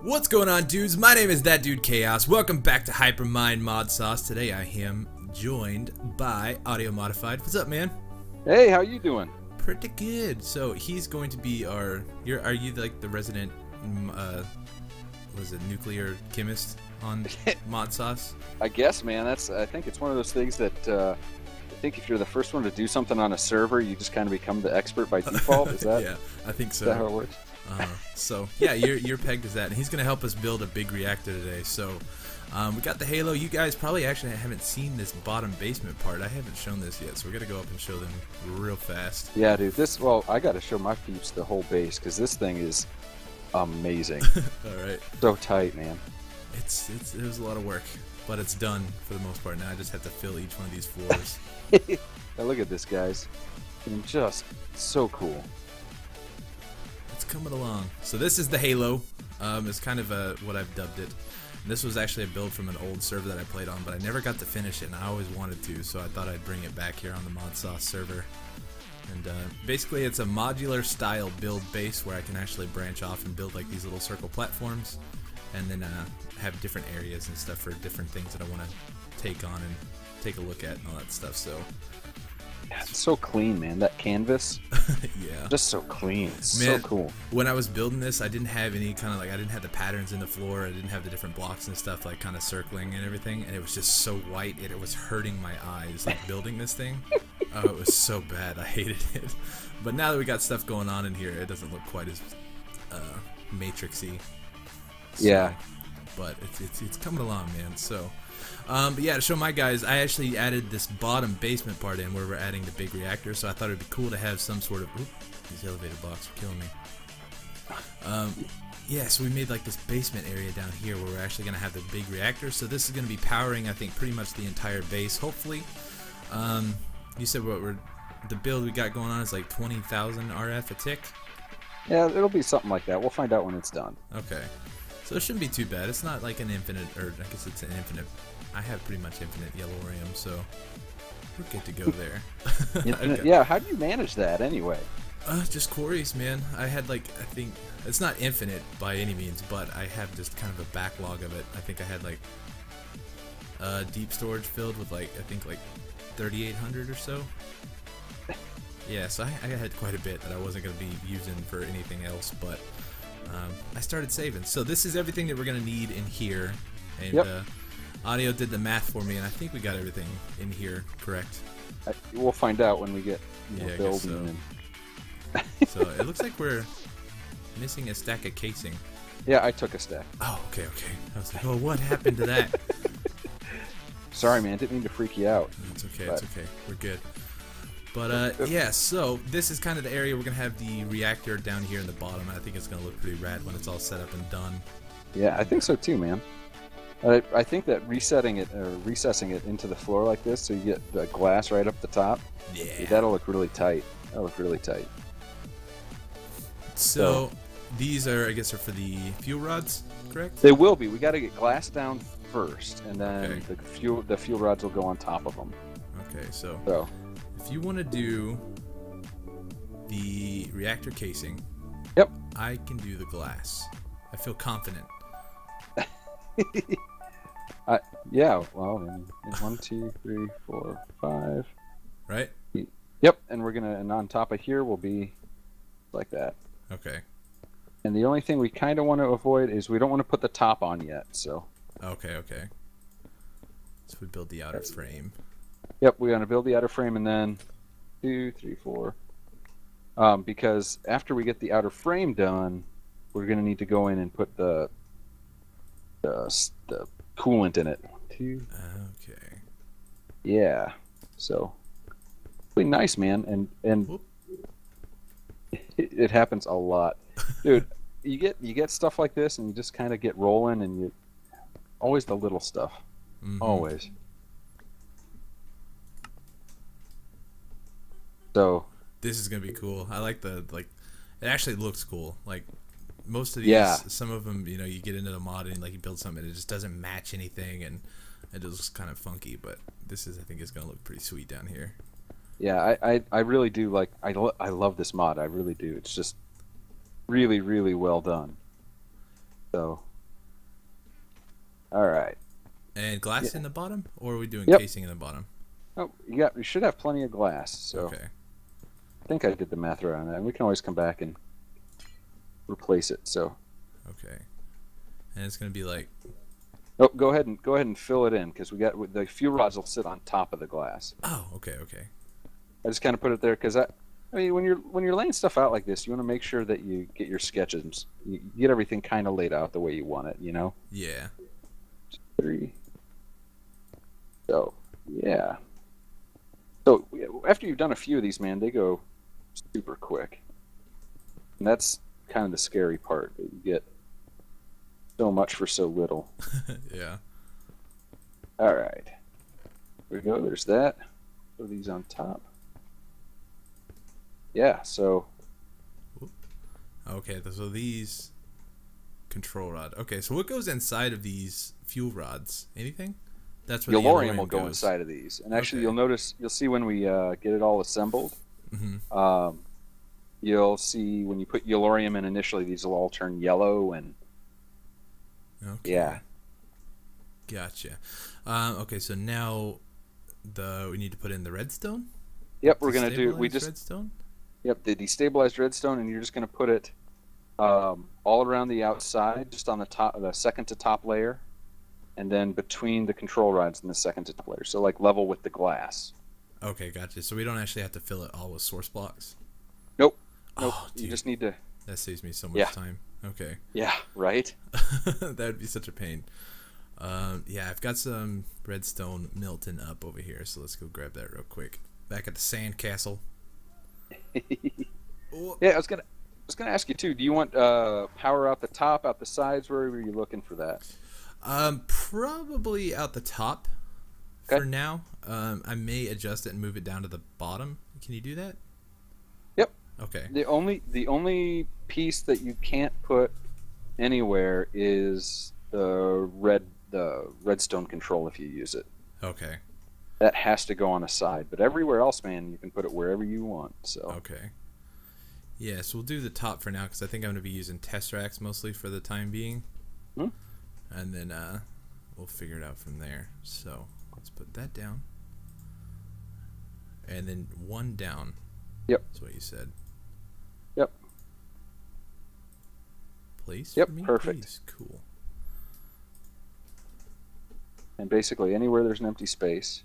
What's going on, dudes? My name is ThatDudeChaos. Welcome back to HYPERMINE ModSauce. Today I am joined by AudioModdified. What's up, man? Hey, how you doing? Pretty good. So he's going to be our. Are you like the resident? Was it nuclear chemist on ModSauce? I guess, man. I think it's one of those things that I think if you're the first one to do something on a server, you just kind of become the expert by default. Is that? Yeah, I think so. Is that how it works? So yeah, you're pegged as that, and he's gonna help us build a big reactor today. So we got the Halo. You guys probably actually haven't seen this bottom basement part. I haven't shown this yet, so we're gonna go up and show them real fast. Yeah, dude. Well, I got to show my peeps the whole base because this thing is amazing. All right. So tight, man. It was a lot of work, but it's done for the most part. Now I just have to fill each one of these floors. Now look at this, guys. And just so cool. It's coming along. So this is the Halo. It's kind of what I've dubbed it. And this was actually a build from an old server that I played on, but I never got to finish it, and I always wanted to, so I thought I'd bring it back here on the ModSauce server. And basically it's a modular style build base where I can actually branch off and build like these little circle platforms, and then have different areas and stuff for different things that I want to take on and take a look at and all that stuff. So yeah, it's so clean, man. That canvas, yeah, just so clean. It's man, so cool. When I was building this, I didn't have any kind of like, I didn't have the patterns in the floor. I didn't have the different blocks and stuff like kind of circling and everything, and it was just so white. It was hurting my eyes like building this thing. Oh, it was so bad. I hated it. But now that we got stuff going on in here, it doesn't look quite as matrixy. So, yeah. But it's coming along, man. So, but yeah, to show my guys, I actually added this bottom basement part in where we're adding the big reactor. So I thought it'd be cool to have some sort of. Oop, these elevator blocks are killing me. Yeah, so we made like this basement area down here where we're actually gonna have the big reactor. So this is gonna be powering, I think, pretty much the entire base, hopefully. You said the build we got going on is like 20,000 RF a tick? Yeah, it'll be something like that. We'll find out when it's done. Okay. So it shouldn't be too bad. It's not like an infinite, or I guess it's an infinite. I have pretty much infinite yellow RAM, so we're good to go there. Infinite, yeah, how do you manage that anyway? Just quarries, man. I had like, I think, it's not infinite by any means, but I have just kind of a backlog of it. I think I had like deep storage filled with like, I think like 3,800 or so. Yeah, so I had quite a bit that I wasn't going to be using for anything else, but I started saving. So this is everything that we're going to need in here, and yep. Audio did the math for me, and I think we got everything in here correct. We'll find out when we get building. So. So it looks like we're missing a stack of casing. Yeah, I took a stack. Oh, okay. I was like, oh, what happened to that? Sorry, man. Didn't mean to freak you out. It's okay. It's okay. We're good. But yeah, so this is kind of the area we're gonna have the reactor down here in the bottom. And I think it's gonna look pretty rad when it's all set up and done. Yeah, I think so too, man. I think that recessing it into the floor like this, so you get the glass right up the top. Yeah, that'll look really tight. That'll look really tight. So these are, I guess, are for the fuel rods, correct? They will be. We got to get glass down first, and then okay. the fuel rods will go on top of them. Okay, so if you want to do the reactor casing, yep, I can do the glass. I feel confident. Yeah, well, in 1, 2, 3, 4, 5. Right? Yep, and and on top of here will be like that. Okay. And the only thing we kind of want to avoid is we don't want to put the top on yet, so. Okay. So we build the outer frame. Yep, we're going to build the outer frame, and then 2, 3, 4. Because after we get the outer frame done, we're going to need to go in and put the coolant in it. 2. Okay. Yeah. So, really nice, man, and it happens a lot, dude. You get stuff like this, and you just kind of get rolling, and you always the little stuff, always. So this is gonna be cool. I like it actually looks cool. Like most of these, some of them, you know, you get into the mod and like you build something, and it just doesn't match anything, and it looks kind of funky. But this is, I think, is gonna look pretty sweet down here. Yeah, I really do like. I love this mod. I really do. It's just really, really well done. So All right. And glass Yeah. in the bottom, or are we doing Yep. casing in the bottom? Oh, you should have plenty of glass. So Okay. I think I did the math right on that. And we can always come back and replace it. So Okay. And it's gonna be like, oh, go ahead and fill it in because we got the fuel rods will sit on top of the glass. oh, okay, okay. I just kind of put it there because I mean when you're laying stuff out like this, you want to make sure that you get your sketches, you get everything kind of laid out the way you want it. You know. Yeah. 3. So yeah. So after you've done a few of these, man, they go super quick, and that's kind of the scary part. That you get so much for so little. Yeah. All right, here we go. There's that. Put these on top. Yeah. So Okay, so these control rod. Okay, so what goes inside of these fuel rods? Anything? That's where the Yellorium will go goes. inside of these, and actually Okay. you'll see when we get it all assembled. Mm-hmm. You'll see when you put Yellorium in initially, these will all turn yellow, and Okay. yeah. Gotcha. Okay, so now we need to put in the redstone. Yep, we're gonna do. We Destabilized just redstone. Yep, the destabilized redstone, and you're just gonna put it all around the outside, just on the top, the second to top layer, and then between the control rods and the second to top layer. So like level with the glass. Okay, gotcha. So we don't actually have to fill it all with source blocks. Nope. Nope. Oh, You dude, just need to. that saves me so much Yeah. time. Okay. Yeah. Right. That would be such a pain. Yeah, I've got some redstone melting up over here, so let's go grab that real quick. Back at the sand castle. Oh. Yeah, I was gonna ask you too. Do you want power out the top, out the sides? Where were you looking for that? Probably out the top Okay. for now. I may adjust it and move it down to the bottom. Can you do that? Yep. Okay. The only piece that you can't put anywhere is the redstone control if you use it. Okay. That has to go on a side, but everywhere else, man, you can put it wherever you want. So Okay. Yeah, so we'll do the top for now because I think I'm going to be using test racks mostly for the time being. Hmm? And then we'll figure it out from there. So let's put that down. And then one down. Yep. That's what you said. Yep. Place Yep, for me, perfect. please? Cool. And basically anywhere there's an empty space,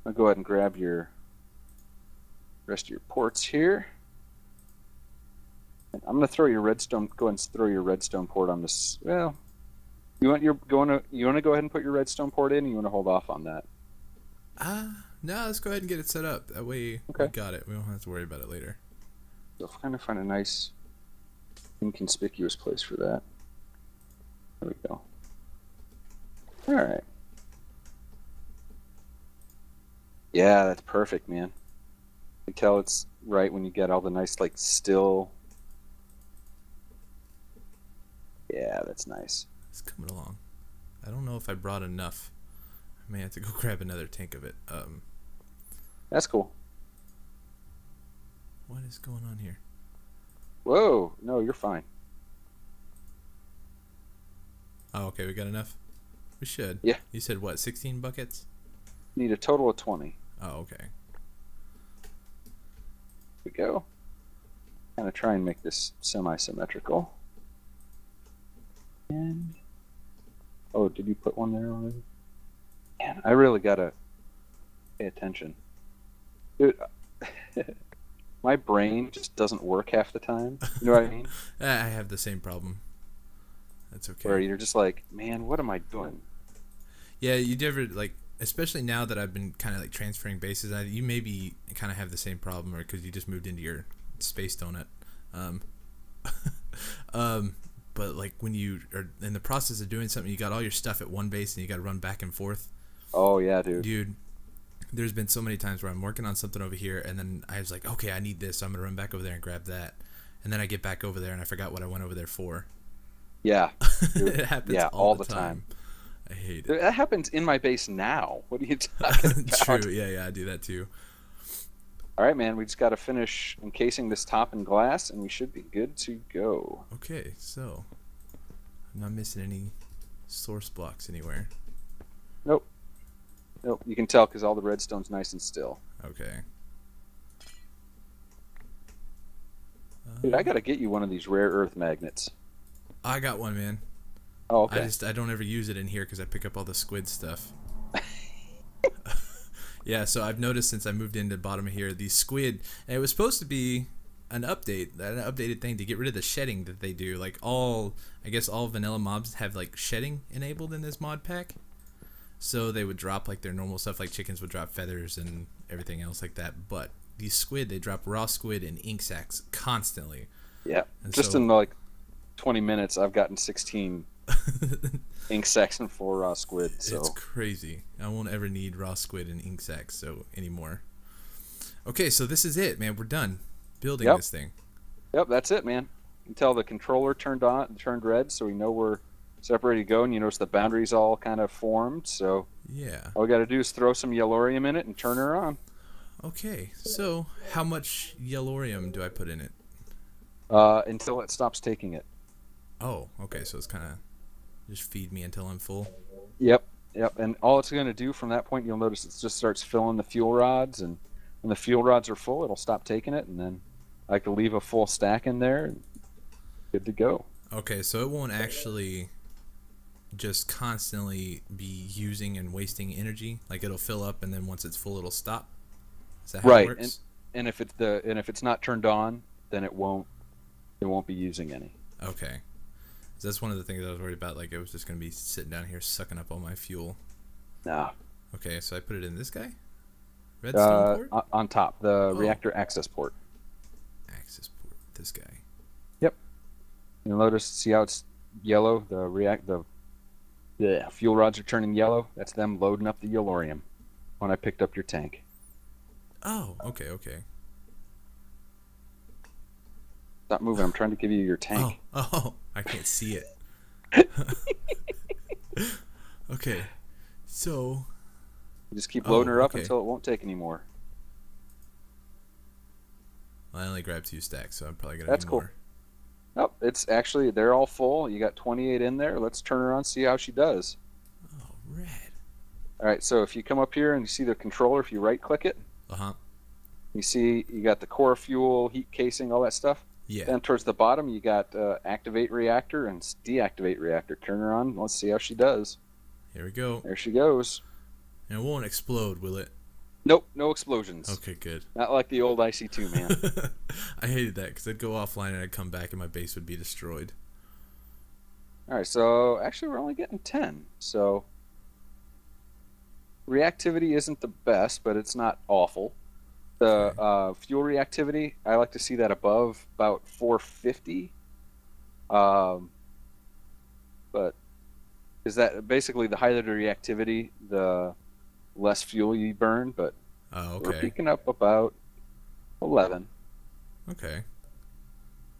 I'll go ahead and grab your rest of your ports here. And I'm gonna throw your redstone. Go ahead and throw your redstone port on this. Well, you want to go ahead and put your redstone port in, or you want to hold off on that? No, let's go ahead and get it set up. That way we Okay. got it. We don't have to worry about it later. So kind of find a nice inconspicuous place for that. There we go. All right. Yeah, that's perfect, man. You can tell it's right when you get all the nice, like, still. Yeah, that's nice. It's coming along. I don't know if I brought enough. I may have to go grab another tank of it. That's cool. What is going on here? Whoa, no, you're fine. Oh, okay, we got enough? We should. Yeah. You said what, 16 buckets? Need a total of 20. Oh, okay. We go. Kind of try and make this semi-symmetrical. And oh, did you put one there already? Man, I really gotta pay attention, dude. My brain just doesn't work half the time. You know what I mean? I have the same problem. That's okay. Where you're just like, man, what am I doing? Yeah, you never, like, especially now that I've been kind of like transferring bases, you maybe kind of have the same problem, or because you just moved into your space donut. But like when you are in the process of doing something, you got all your stuff at one base and you got to run back and forth. Oh yeah, dude. Dude, there's been so many times where I'm working on something over here and then I was like, okay, I need this, so I'm gonna run back over there and grab that, and then I get back over there and I forgot what I went over there for. Yeah. It happens all the time. I hate it. That happens in my base now. What are you talking about? True. Yeah, I do that too. All right, man. We just got to finish encasing this top in glass, and we should be good to go. Okay, so I'm not missing any source blocks anywhere. Nope. Nope. You can tell because all the redstone's nice and still. Okay. Dude, I gotta get you one of these rare earth magnets. I got one, man. Oh, okay. I don't ever use it in here because I pick up all the squid stuff. Yeah, so I've noticed since I moved into the bottom of here, these squid, and it was supposed to be an updated thing to get rid of the shedding that they do. Like I guess all vanilla mobs have like shedding enabled in this mod pack. So they would drop like their normal stuff, like chickens would drop feathers and everything else like that. But these squid, they drop raw squid and ink sacs constantly. Yeah, and just so, in like 20 minutes, I've gotten 16 ink sacs and 4 raw squid. So it's crazy. I won't ever need raw squid and ink sacs anymore. Okay, so this is it, man. We're done building this thing. Yep, that's it, man. Until the controller turned red, so we know we're separated to go, and you notice the boundaries all kind of formed. So yeah, all we got to do is throw some yellorium in it and turn her on. Okay, so how much yellorium do I put in it? Until it stops taking it. Oh, okay, so it's kind of just feed me until I'm full. Yep. And all it's going to do from that point, you'll notice it just starts filling the fuel rods, and when the fuel rods are full, it'll stop taking it, and then I can leave a full stack in there, and good to go. Okay, so it won't actually just constantly be using and wasting energy. Like it'll fill up, and then once it's full, it'll stop. Is that how it works? And if it's not turned on, then it won't be using any. Okay. So that's one of the things I was worried about. Like it was just gonna be sitting down here sucking up all my fuel. No. Okay, so I put it in this guy. Redstone port? On top, the reactor access port. Access port. This guy. Yep. You'll notice, see how it's yellow? The fuel rods are turning yellow. That's them loading up the yellorium when I picked up your tank. Oh, okay. Stop moving. I'm trying to give you your tank. Oh, I can't see it. Okay, so you just keep loading her up until it won't take anymore. Well, I only grabbed 2 stacks, so I'm probably gonna need more. Cool. Nope, it's actually, they're all full. You got 28 in there. Let's turn her on, see how she does. Oh, red. All right, so if you come up here and you see the controller, if you right-click it, you see you got the core fuel, heat casing, all that stuff. Yeah. Then towards the bottom, you got activate reactor and deactivate reactor. Turn her on. Let's see how she does. Here we go. There she goes. And it won't explode, will it? Nope, no explosions. Okay, good. Not like the old IC2, man. I hated that because I'd go offline and I'd come back and my base would be destroyed. All right, so actually we're only getting 10. So reactivity isn't the best, but it's not awful. The fuel reactivity, I like to see that above about 450. But is that basically the higher the reactivity, the less fuel you burn? But we're peaking up about 11. Okay.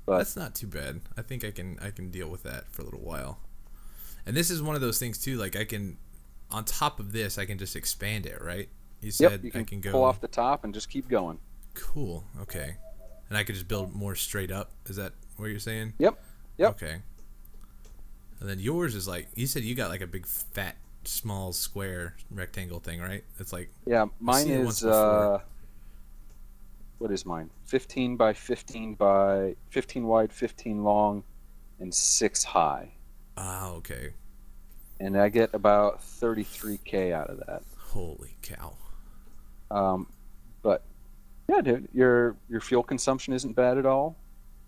But that's not too bad. I think I can deal with that for a little while. And this is one of those things too. Like I can, on top of this, I can just expand it, right? You said you I can go pull off the top and just keep going. Cool. Okay. And I could just build more straight up. Is that what you're saying? Yep. Okay. And then yours is like, you said you got like a big fat small square rectangle thing, right? It's like, yeah, mine is what is mine? 15 by 15 by 15 wide, 15 long, and 6 high. Ah, okay. And I get about 33K out of that. Holy cow. But yeah, dude, your fuel consumption isn't bad at all.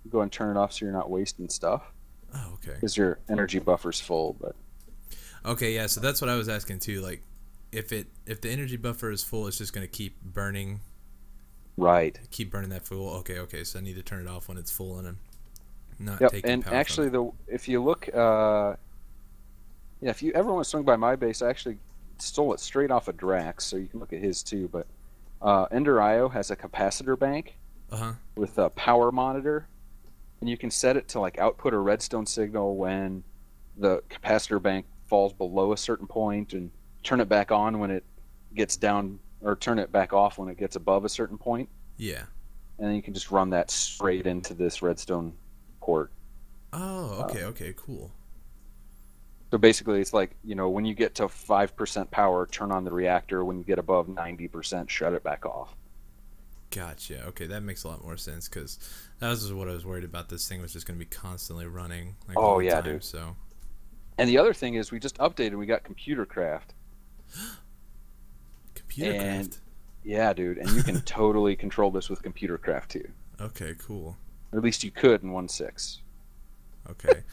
You go and turn it off so you're not wasting stuff. Oh, okay. Because your energy buffer's full, but okay, yeah, so that's what I was asking too. Like, if the energy buffer is full, it's just gonna keep burning. Right. Keep burning that fuel. Okay. So I need to turn it off when it's full, and I'm not taking and power actually, from it. if you look, if you ever want to swing by my base, I actually stole it straight off of Drax, so you can look at his too. But Ender.io has a capacitor bank with a power monitor, and you can set it to like output a redstone signal when the capacitor bank falls below a certain point, and turn it back on when it gets down, or turn it back off when it gets above a certain point. Yeah. And then you can just run that straight into this redstone port. Oh, okay, cool. So basically, it's like, you know, when you get to 5% power, turn on the reactor. When you get above 90%, shut it back off. Gotcha. Okay, that makes a lot more sense because that was what I was worried about. This thing was just going to be constantly running like all Oh, the yeah, time. dude. So And the other thing is, we just updated. We got computer craft. computer And craft. yeah, dude. And you can totally control this with computer craft too. Okay, cool. Or at least you could in 1.6. Okay.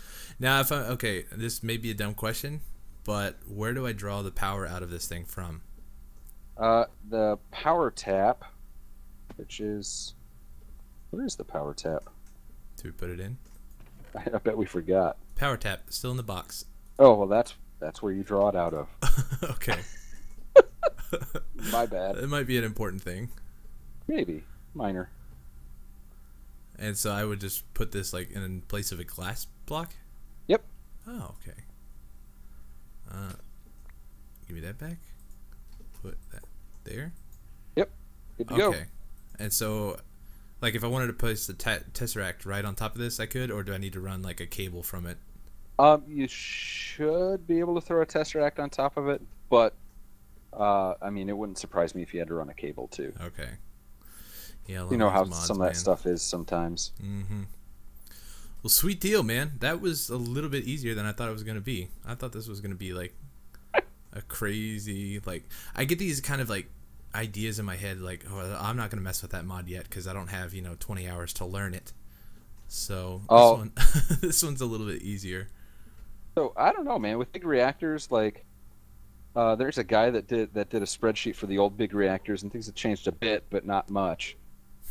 Now, if I okay, this may be a dumb question, but where do I draw the power out of this thing from? The power tap, which is, where is the power tap? Do we put it in? I bet we forgot. Power tap, still in the box. Oh, well, that's where you draw it out of. Okay. My bad. It might be an important thing. Maybe minor. And so I would just put this like in place of a glass block. Yep. Oh, okay. Give me that back. Put that there. Yep. Good to go. Okay. And so, like, if I wanted to place the tesseract right on top of this, I could, or do I need to run like a cable from it? You should be able to throw a tesseract on top of it, but I mean, it wouldn't surprise me if you had to run a cable too. Okay. Yeah, I love You know these how mods, some of that man. stuff is sometimes. Mm-hmm. Well, sweet deal, man. That was a little bit easier than I thought it was going to be. I thought this was going to be like a crazy, like, I get these kind of like ideas in my head, like, oh, I'm not going to mess with that mod yet because I don't have, 20 hours to learn it. So this one's a little bit easier. So I don't know, man. With big reactors, like, there's a guy that did a spreadsheet for the old big reactors, and things have changed a bit, but not much.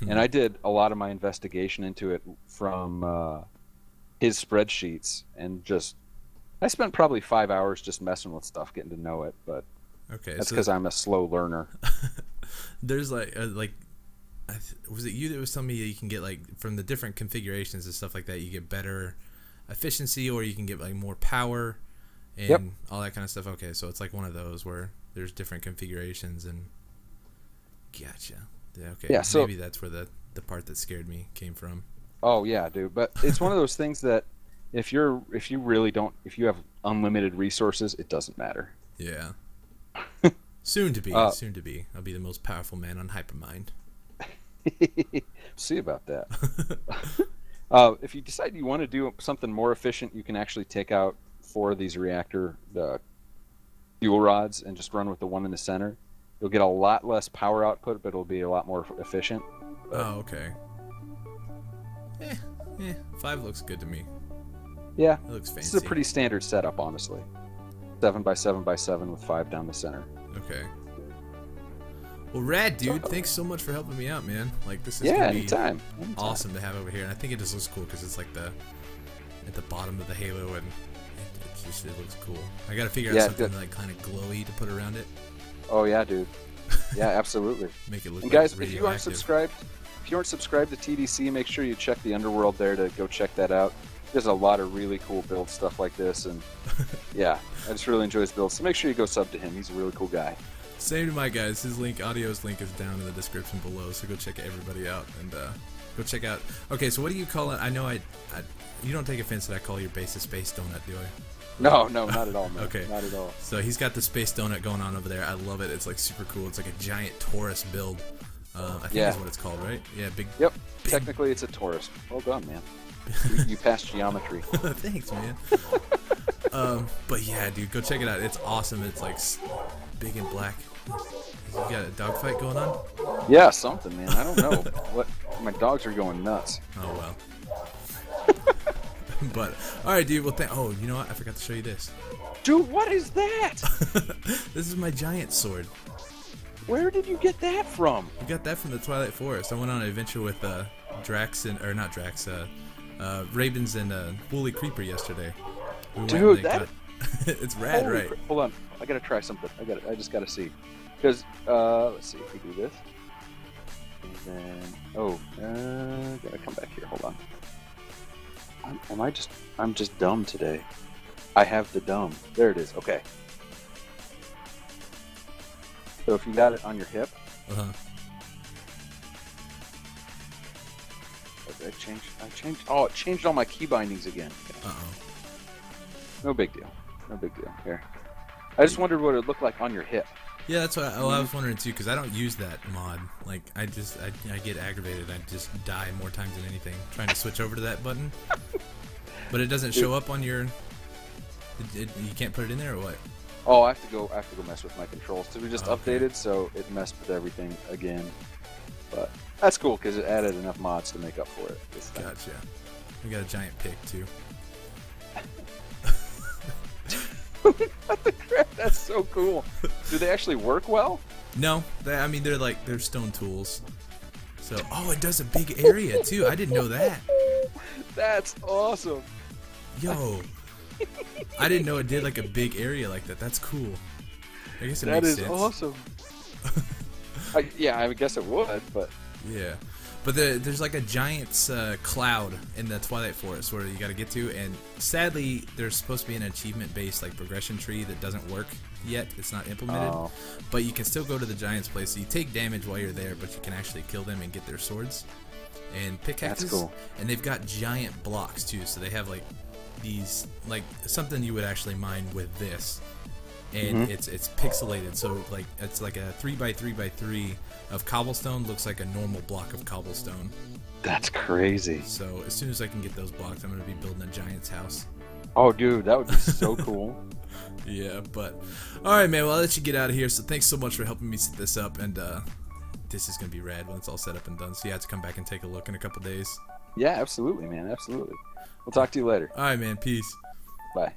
And I did a lot of my investigation into it from his spreadsheets, and I spent probably 5 hours just messing with stuff, getting to know it. But Okay, that's so because I'm a slow learner. there's was it you that was telling me that you can get like from the different configurations and stuff like that, you get better efficiency, or you can get like more power and Yep. all that kind of stuff. Okay, so it's like one of those where there's different configurations and gotcha. Yeah, okay. Yeah, so- maybe that's where the part that scared me came from. Oh yeah, dude. But it's one of those things that if you have unlimited resources, it doesn't matter. Yeah. Soon to be. I'll be the most powerful man on HYPERMINE. See about that. If you decide you want to do something more efficient, you can actually take out 4 of these the fuel rods and just run with the one in the center. You'll get a lot less power output, but it'll be a lot more efficient. Oh, okay. 5 looks good to me. Yeah, It looks fancy. this is a pretty standard setup, honestly. 7x7x7 with 5 down the center. Okay. Well, rad, dude. Thanks so much for helping me out, man. Like, this is Yeah, gonna be anytime. awesome to have over here, and I think it just looks cool because it's like at the bottom of the halo, and it looks cool. I gotta figure out something like kind of glowy to put around it, Oh yeah, dude. Yeah, absolutely. make it look. And like guys, if you aren't subscribed to TDC, make sure you check the Underworld there to go check that out. There's a lot of really cool build stuff like this, and yeah, I just really enjoy his builds. So make sure you go sub to him. He's a really cool guy. Same to my guys. His Audio's link is down in the description below, so go check everybody out and go check out. Okay, so what do you call it? I know you don't take offense that I call your base a space donut, do I? No, not at all, man. Okay. Not at all. So he's got the space donut going on over there. I love it. It's like super cool. It's like a giant Taurus build. I think that's what it's called, right? Yeah, big. Yep. Technically, it's a Taurus. Well done, man. You passed geometry. Thanks, man. But yeah, dude, go check it out. It's awesome. It's like big and black. You got a dogfight going on? Yeah, something, man. I don't know. What? My dogs are going nuts. Oh well. But all right, dude. Well, oh, you know what? I forgot to show you this. Dude, what is that? This is my giant sword. Where did you get that from? I got that from the Twilight Forest. I went on an adventure with Drax or not Drax, Ravens and Woolly Creeper yesterday. Dude, that it's rad, right? Hold on, I gotta try something. I just gotta see, because let's see if we do this, and then gotta come back here. Hold on. I'm just dumb today. I have the dumb. There it is. Okay. So if you got it on your hip, I changed. Oh, it changed all my key bindings again. Okay. Uh-oh. No big deal. No big deal. Here. I just wondered what it looked like on your hip. Yeah, that's what I was wondering too, because I don't use that mod. Like, I get aggravated. I just die more times than anything trying to switch over to that button. But it doesn't show up on your. You can't put it in there, or what? Oh, I have to go mess with my controls because we just Okay. updated, so it messed with everything again. But that's cool because it added enough mods to make up for it this time. Gotcha. We got a giant pick too. What the crap? That's so cool. Do they actually work well? No, I mean they're stone tools. So it does a big area too. I didn't know that. That's awesome. Yo, I didn't know it did like a big area like that. That's cool. I guess it That makes is sense. awesome. Yeah, I guess it would, but Yeah, but there's like a giant cloud in the Twilight Forest where you got to get to, and sadly, there's supposed to be an achievement-based like progression tree that doesn't work yet. It's not implemented, Oh. but you can still go to the giant's place. So you take damage while you're there, but you can actually kill them and get their swords and pickaxes. That's cool. And they've got giant blocks too, so they have like these like something you would actually mine with this. And it's pixelated, so like it's like a 3x3x3 of cobblestone looks like a normal block of cobblestone. that's crazy. So as soon as I can get those blocks, I'm gonna be building a giant's house. Oh, dude, that would be so cool. Yeah, but all right, man. Well, I'll let you get out of here. So thanks so much for helping me set this up, and this is gonna be rad when it's all set up and done. So you have to come back and take a look in a couple days. Yeah, absolutely, man. Absolutely. We'll talk to you later. All right, man. Peace. Bye.